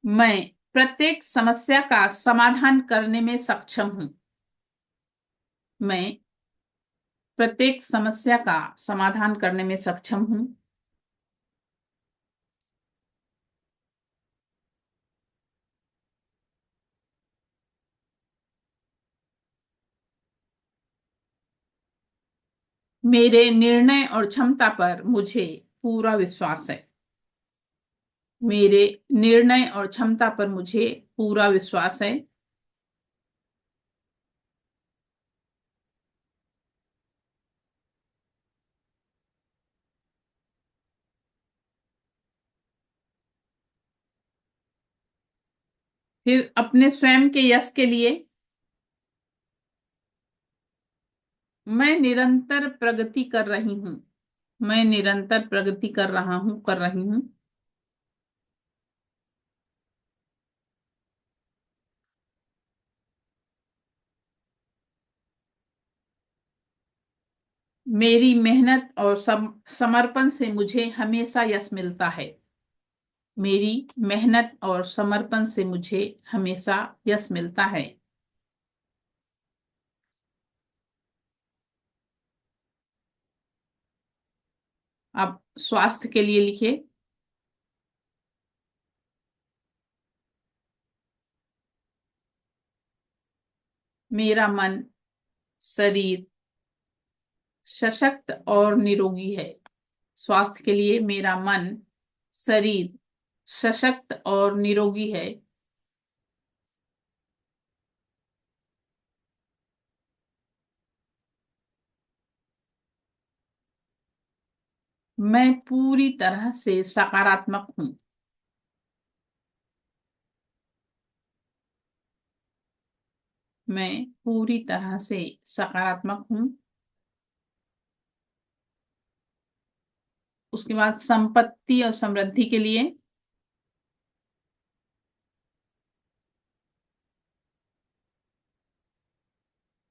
मैं प्रत्येक समस्या का समाधान करने में सक्षम हूं। मैं प्रत्येक समस्या का समाधान करने में सक्षम हूं। मेरे निर्णय और क्षमता पर मुझे पूरा विश्वास है। मेरे निर्णय और क्षमता पर मुझे पूरा विश्वास है। फिर अपने स्वयं के यश के लिए मैं निरंतर प्रगति कर रही हूँ। मैं निरंतर प्रगति कर रही हूँ। मेरी मेहनत और समर्पण से मुझे हमेशा यश मिलता है। मेरी मेहनत और समर्पण से मुझे हमेशा यश मिलता है। अब स्वास्थ्य के लिए लिखिए। मेरा मन, शरीर सशक्त और निरोगी है। स्वास्थ्य के लिए मेरा मन, शरीर सशक्त और निरोगी है। मैं पूरी तरह से सकारात्मक हूँ। मैं पूरी तरह से सकारात्मक हूँ। उसके बाद संपत्ति और समृद्धि के लिए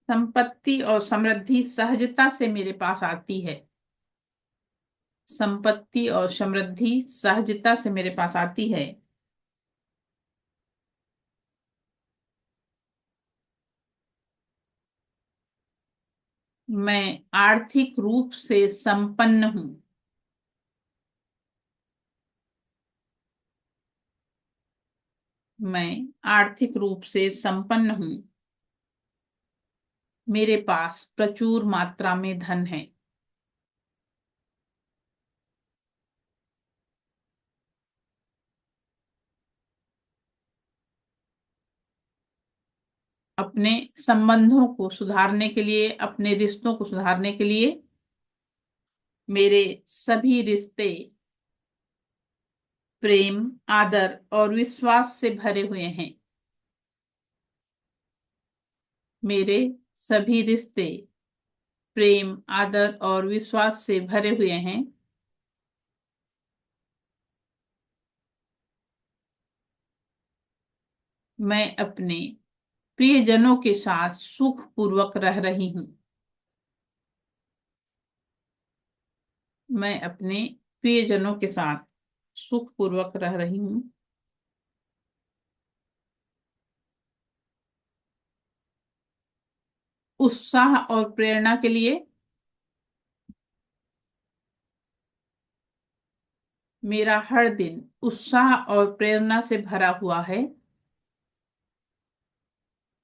संपत्ति और समृद्धि सहजता से मेरे पास आती है। संपत्ति और समृद्धि सहजता से मेरे पास आती है। मैं आर्थिक रूप से संपन्न हूँ। मैं आर्थिक रूप से संपन्न हूँ। मेरे पास प्रचुर मात्रा में धन है। अपने संबंधों को सुधारने के लिए, अपने रिश्तों को सुधारने के लिए मेरे सभी रिश्ते प्रेम, आदर और विश्वास से भरे हुए हैं। मेरे सभी रिश्ते प्रेम, आदर और विश्वास से भरे हुए हैं। मैं अपने प्रियजनों के साथ सुख पूर्वक रह रही हूँ। मैं अपने प्रियजनों के साथ सुख पूर्वक रह रही हूँ। उत्साह और प्रेरणा के लिए मेरा हर दिन उत्साह और प्रेरणा से भरा हुआ है।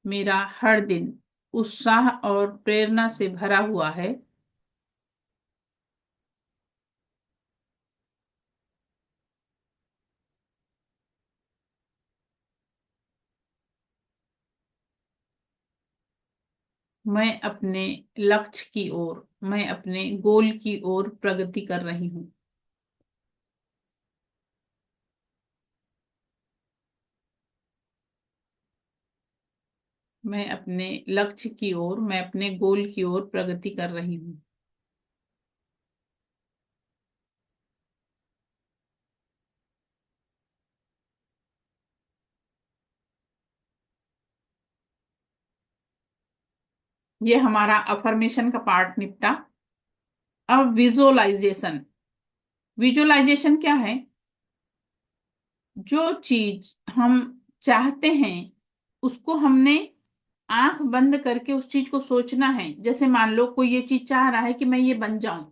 मेरा हर दिन उत्साह और प्रेरणा से भरा हुआ है। मैं अपने गोल की ओर प्रगति कर रही हूँ। मैं अपने गोल की ओर प्रगति कर रही हूँ। ये हमारा अफर्मेशन का पार्ट निपटा। अब विजुअलाइजेशन। विजुअलाइजेशन क्या है? जो चीज हम चाहते हैं उसको हमने आंख बंद करके उस चीज को सोचना है। जैसे मान लो कोई ये चीज चाह रहा है कि मैं ये बन जाऊं,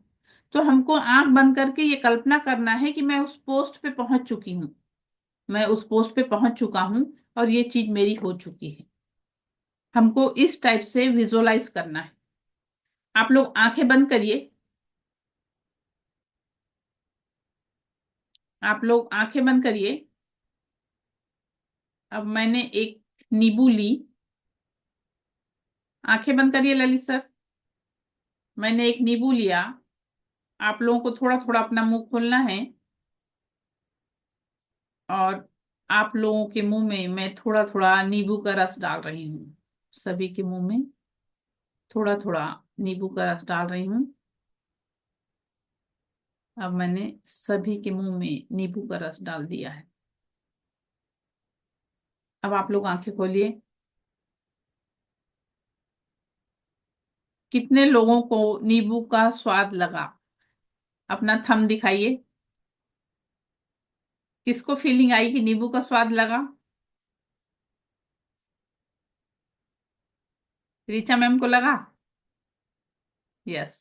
तो हमको आंख बंद करके ये कल्पना करना है कि मैं उस पोस्ट पे पहुंच चुकी हूँ। मैं उस पोस्ट पे पहुंच चुका हूँ और ये चीज मेरी हो चुकी है। हमको इस टाइप से विजुअलाइज करना है। आप लोग आंखें बंद करिए। आप लोग आंखें बंद करिए। अब मैंने एक नींबू ली। आंखें बंद करिए ललित सर। मैंने एक नींबू लिया। आप लोगों को थोड़ा थोड़ा अपना मुंह खोलना है और आप लोगों के मुंह में मैं थोड़ा थोड़ा नींबू का रस डाल रही हूँ। सभी के मुंह में थोड़ा थोड़ा नींबू का रस डाल रही हूँ। अब मैंने सभी के मुंह में नींबू का रस डाल दिया है। अब आप लोग आंखें खोलिए। कितने लोगों को नींबू का स्वाद लगा? अपना थंब दिखाइए। किसको फीलिंग आई कि नींबू का स्वाद लगा? ऋचा मैम को लगा? यस।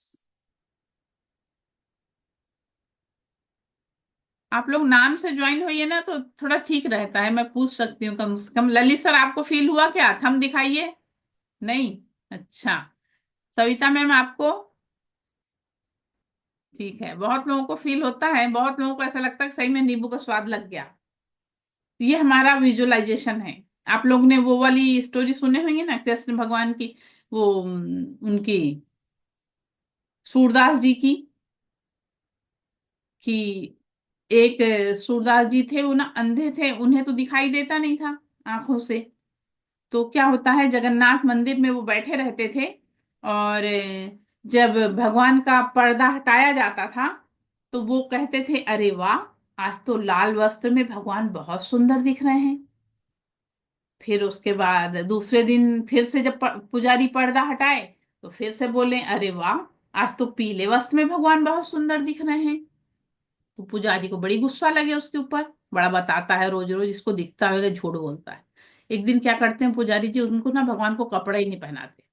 आप लोग नाम से ज्वाइन होइए ना तो थोड़ा ठीक रहता है, मैं पूछ सकती हूँ कम से कम। ललित सर आपको फील हुआ क्या? थंब दिखाइए। नहीं? अच्छा। सविता मैम आपको? ठीक है, बहुत लोगों को फील होता है, बहुत लोगों को ऐसा लगता है कि सही में नींबू का स्वाद लग गया। तो ये हमारा विजुअलाइजेशन है। आप लोग ने वो वाली स्टोरी सुने होंगे ना, कृष्ण भगवान की, वो उनकी, सूरदास जी की, कि एक सूरदास जी थे, वो ना अंधे थे, उन्हें तो दिखाई देता नहीं था आंखों से। तो क्या होता है, जगन्नाथ मंदिर में वो बैठे रहते थे, और जब भगवान का पर्दा हटाया जाता था तो वो कहते थे, अरे वाह, आज तो लाल वस्त्र में भगवान बहुत सुंदर दिख रहे हैं। फिर उसके बाद दूसरे दिन फिर से जब पुजारी पर्दा हटाए तो फिर से बोले, अरे वाह, आज तो पीले वस्त्र में भगवान बहुत सुंदर दिख रहे हैं। तो पुजारी को बड़ी गुस्सा लगे उसके ऊपर। बड़ा बताता है, रोज रोज इसको दिखता है झूठ बोलता है। एक दिन क्या करते हैं पुजारी जी, उनको ना भगवान को कपड़ा ही नहीं पहनाते।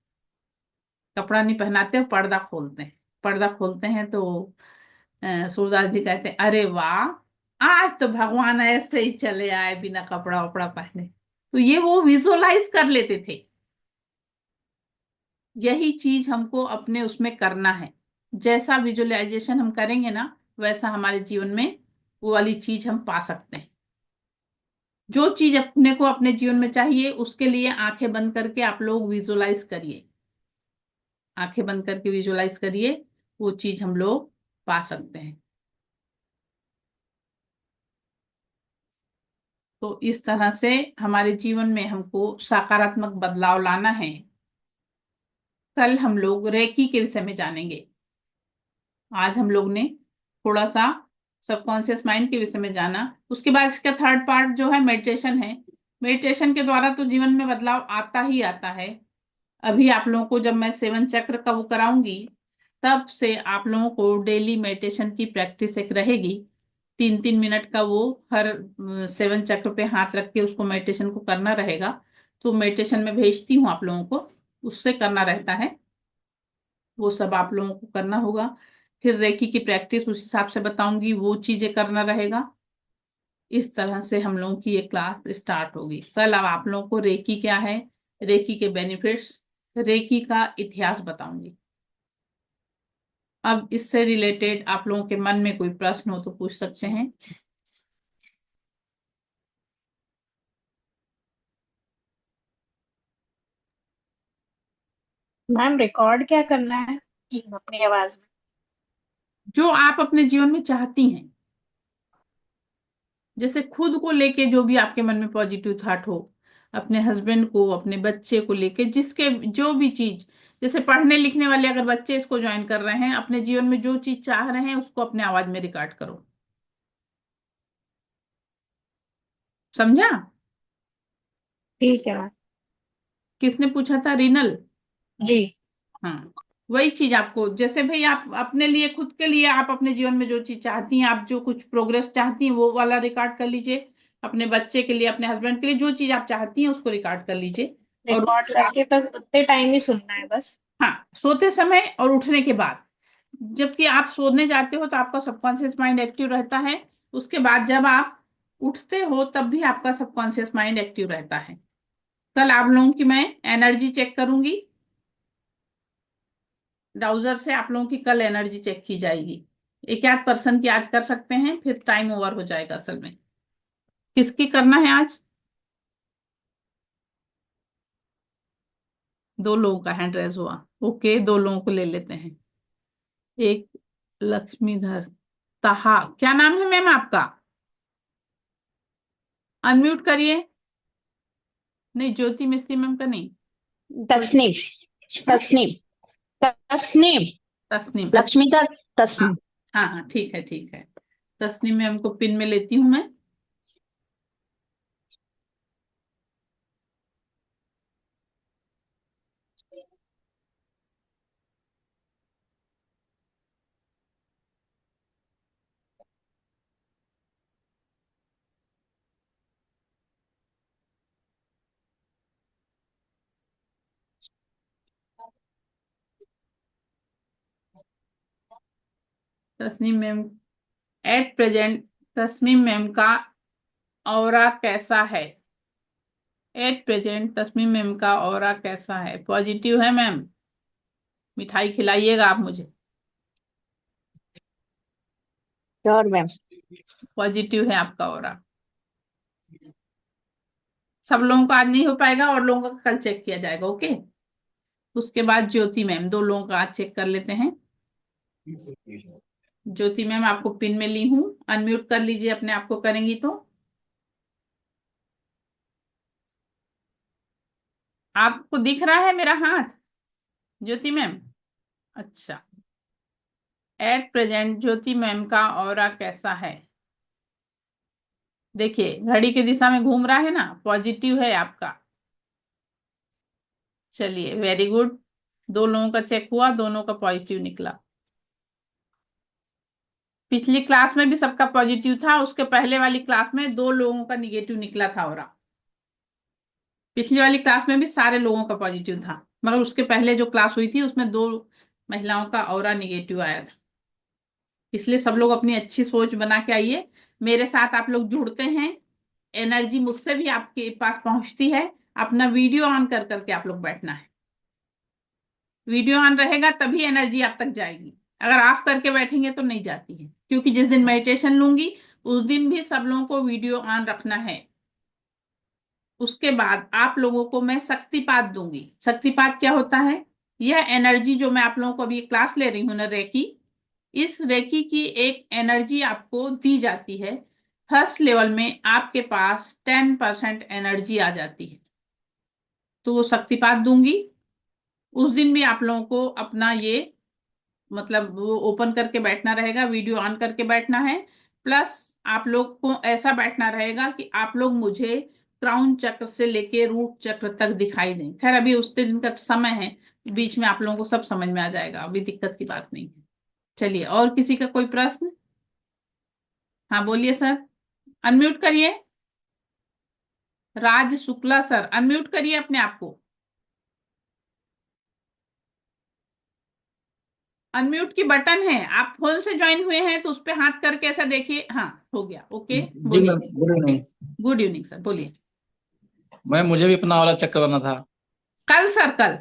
कपड़ा नहीं पहनाते और पर्दा खोलते हैं। पर्दा खोलते हैं तो सूरदास जी कहते हैं, अरे वाह, आज तो भगवान ऐसे ही चले आए बिना कपड़ा वपड़ा पहने। तो ये वो विजुअलाइज कर लेते थे। यही चीज हमको अपने उसमें करना है। जैसा विजुअलाइजेशन हम करेंगे ना, वैसा हमारे जीवन में वो वाली चीज हम पा सकते हैं। जो चीज अपने को अपने जीवन में चाहिए उसके लिए आंखें बंद करके आप लोग विजुअलाइज करिए। आंखें बंद करके विजुअलाइज करिए, वो चीज हम लोग पा सकते हैं। तो इस तरह से हमारे जीवन में हमको सकारात्मक बदलाव लाना है। कल हम लोग रेकी के विषय में जानेंगे। आज हम लोग ने थोड़ा सा सबकॉन्शियस माइंड के विषय में जाना। उसके बाद इसका थर्ड पार्ट जो है मेडिटेशन है। मेडिटेशन के द्वारा तो जीवन में बदलाव आता ही आता है। अभी आप लोगों को जब मैं सेवन चक्र का वो कराऊंगी, तब से आप लोगों को डेली मेडिटेशन की प्रैक्टिस एक रहेगी। 3-3 मिनट का वो हर सेवन चक्र पे हाथ रख के उसको मेडिटेशन को करना रहेगा। तो मेडिटेशन में भेजती हूँ आप लोगों को, उससे करना रहता है। वो सब आप लोगों को करना होगा। फिर रेकी की प्रैक्टिस उस हिसाब से बताऊंगी, वो चीजें करना रहेगा। इस तरह से हम लोगों की ये क्लास स्टार्ट होगी कल। अब आप लोगों को रेकी क्या है, रेकी के बेनिफिट्स, रेकी का इतिहास बताऊंगी। अब इससे रिलेटेड आप लोगों के मन में कोई प्रश्न हो तो पूछ सकते हैं। मैम रिकॉर्ड क्या करना है अपनी आवाज में? जो आप अपने जीवन में चाहती हैं, जैसे खुद को लेके जो भी आपके मन में पॉजिटिव थॉट हो, अपने हस्बैंड को, अपने बच्चे को लेके, जिसके जो भी चीज, जैसे पढ़ने लिखने वाले अगर बच्चे इसको ज्वाइन कर रहे हैं, अपने जीवन में जो चीज चाह रहे हैं उसको अपने आवाज में रिकॉर्ड करो। समझा? ठीक है मैम। किसने पूछा था? रिनल। जी। हाँ, वही चीज आपको, जैसे भाई आप अपने लिए, खुद के लिए, आप अपने जीवन में जो चीज चाहती हैं, आप जो कुछ प्रोग्रेस चाहती हैं वो वाला रिकॉर्ड कर लीजिए। अपने बच्चे के लिए, अपने हस्बैंड के लिए जो चीज आप चाहती हैं उसको रिकॉर्ड कर लीजिए। और रिकॉर्ड उसको आप, करके तक उतने टाइम ही सुनना है बस? हाँ, सोते समय और उठने के बाद। जबकि आप सोने जाते हो तो आपका सबकॉन्शियस माइंड एक्टिव रहता है। उसके बाद जब आप उठते हो तब भी आपका सबकॉन्शियस माइंड एक्टिव रहता है। कल आप लोगों की मैं एनर्जी चेक करूंगी। ब्राउजर से आप लोगों की कल एनर्जी चेक की जाएगी। एक आध पर्सन की आज कर सकते हैं, फिर टाइम ओवर हो जाएगा असल में। किसकी करना है आज? 2 लोगों का हैंड रेज हुआ। ओके, 2 लोगों को ले लेते हैं। एक, लक्ष्मीधर ताहा, क्या नाम है मैम आपका? अनम्यूट करिए। नहीं, ज्योति मिस्त्री मैम का नहीं। तस्नीम। तस्नीम। तस्नीम। तस्नीम, अच्छा। लक्ष्मी का हाँ तस्नीम। हाँ हाँ, ठीक है ठीक है। तस्नीम मैम को पिन में लेती हूँ मैं। Tasneem ma'am at present, Tasneem ma'am का ऑरा कैसा है? एट प्रेजेंट तस्नीम मैम का ऑरा कैसा है? पॉजिटिव है मैम? मिठाई खिलाइएगा आप मुझे। Sure ma'am. पॉजिटिव है आपका ऑरा। सब लोगों का आज नहीं हो पाएगा और लोगों का कल चेक किया जाएगा, ओके। उसके बाद ज्योति मैम, दो लोगों का आज चेक कर लेते हैं। ज्योति मैम आपको पिन में ली हूँ, अनम्यूट कर लीजिए अपने आप को, करेंगी तो। आपको दिख रहा है मेरा हाथ ज्योति मैम? अच्छा। एट प्रेजेंट ज्योति मैम का ऑरा कैसा है? देखिए घड़ी की दिशा में घूम रहा है ना, पॉजिटिव है आपका। चलिए, वेरी गुड। दो लोगों का चेक हुआ, दोनों का पॉजिटिव निकला। पिछली क्लास में भी सबका पॉजिटिव था, उसके पहले वाली क्लास में दो लोगों का निगेटिव निकला था ऑरा। पिछली वाली क्लास में भी सारे लोगों का पॉजिटिव था, मगर उसके पहले जो क्लास हुई थी उसमें दो महिलाओं का ऑरा निगेटिव आया था। इसलिए सब लोग अपनी अच्छी सोच बना के आइए। मेरे साथ आप लोग जुड़ते हैं, एनर्जी मुझसे भी आपके पास पहुंचती है। अपना वीडियो ऑन कर करके आप लोग बैठना है। वीडियो ऑन रहेगा तभी एनर्जी आप तक जाएगी। अगर ऑफ करके बैठेंगे तो नहीं जाती है, क्योंकि जिस दिन मेडिटेशन लूंगी उस दिन भी सब लोगों को वीडियो ऑन रखना है। उसके बाद आप लोगों को मैं शक्तिपात दूंगी। शक्तिपात क्या होता है? यह एनर्जी जो मैं आप लोगों को अभी क्लास ले रही हूं ना, रेकी, इस रेकी की एक एनर्जी आपको दी जाती है। फर्स्ट लेवल में आपके पास 10% एनर्जी आ जाती है, तो वो शक्तिपात दूंगी। उस दिन भी आप लोगों को अपना ये मतलब वो ओपन करके बैठना रहेगा, वीडियो ऑन करके बैठना है। प्लस आप लोग को ऐसा बैठना रहेगा कि आप लोग मुझे क्राउन चक्र से लेके रूट चक्र तक दिखाई दें। खैर अभी उस दिन का समय है, बीच में आप लोगों को सब समझ में आ जाएगा, अभी दिक्कत की बात नहीं है। चलिए, और किसी का कोई प्रश्न? हाँ बोलिए सर, अनम्यूट करिए। राज शुक्ला सर, अनम्यूट करिए अपने आप को। अनम्यूट की बटन है, आप फोन से ज्वाइन हुए हैं तो उस पे हाथ करके ऐसा देखिए। हाँ, हो गया, ओके। जी मैम, बोलिए। Good evening. Good evening sir, बोलिए। मैम मुझे भी अपना वाला चेक करवाना था। कल सर, कल।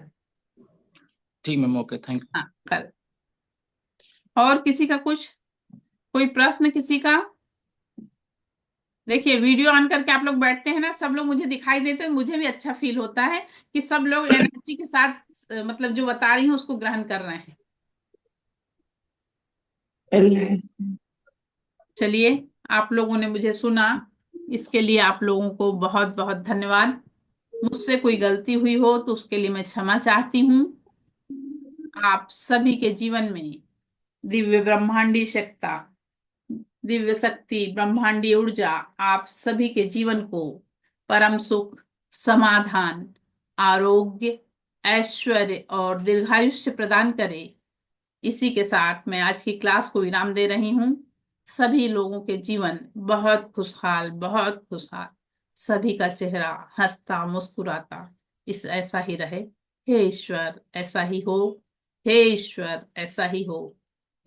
ठीक मैम, ओके, थैंक हाँ, कल। और किसी का कुछ, कोई प्रश्न किसी का? देखिए वीडियो ऑन करके आप लोग बैठते हैं ना, सब लोग मुझे दिखाई देते हैं, मुझे भी अच्छा फील होता है कि सब लोग एनर्जी के साथ मतलब जो बता रही हूँ उसको ग्रहण कर रहे हैं। यू। चलिए, आप लोगों ने मुझे सुना, इसके लिए आप लोगों को बहुत बहुत धन्यवाद। मुझसे कोई गलती हुई हो तो उसके लिए मैं क्षमा चाहती हूँ। आप सभी के जीवन में दिव्य ब्रह्मांडी शक्ति, दिव्य शक्ति, ब्रह्मांडी ऊर्जा आप सभी के जीवन को परम सुख, समाधान, आरोग्य, ऐश्वर्य और दीर्घायुष्य प्रदान करे। इसी के साथ मैं आज की क्लास को विराम दे रही हूँ। सभी लोगों के जीवन बहुत खुशहाल, बहुत खुशहाल, सभी का चेहरा हंसता मुस्कुराता इस ऐसा ही रहे। हे ईश्वर ऐसा ही हो, हे ईश्वर ऐसा ही हो,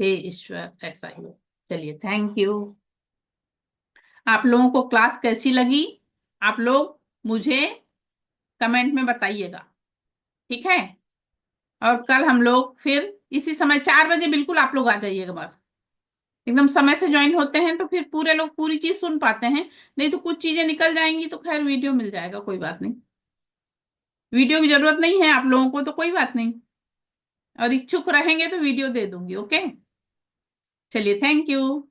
हे ईश्वर ऐसा ही हो। चलिए, थैंक यू। आप लोगों को क्लास कैसी लगी आप लोग मुझे कमेंट में बताइएगा, ठीक है। और कल हम लोग फिर इसी समय 4 बजे बिल्कुल आप लोग आ जाइएगा बस। एकदम समय से ज्वाइन होते हैं तो फिर पूरे लोग पूरी चीज सुन पाते हैं, नहीं तो कुछ चीजें निकल जाएंगी तो खैर वीडियो मिल जाएगा, कोई बात नहीं। वीडियो की जरूरत नहीं है आप लोगों को तो कोई बात नहीं, और इच्छुक रहेंगे तो वीडियो दे दूंगी, ओके। चलिए, थैंक यू।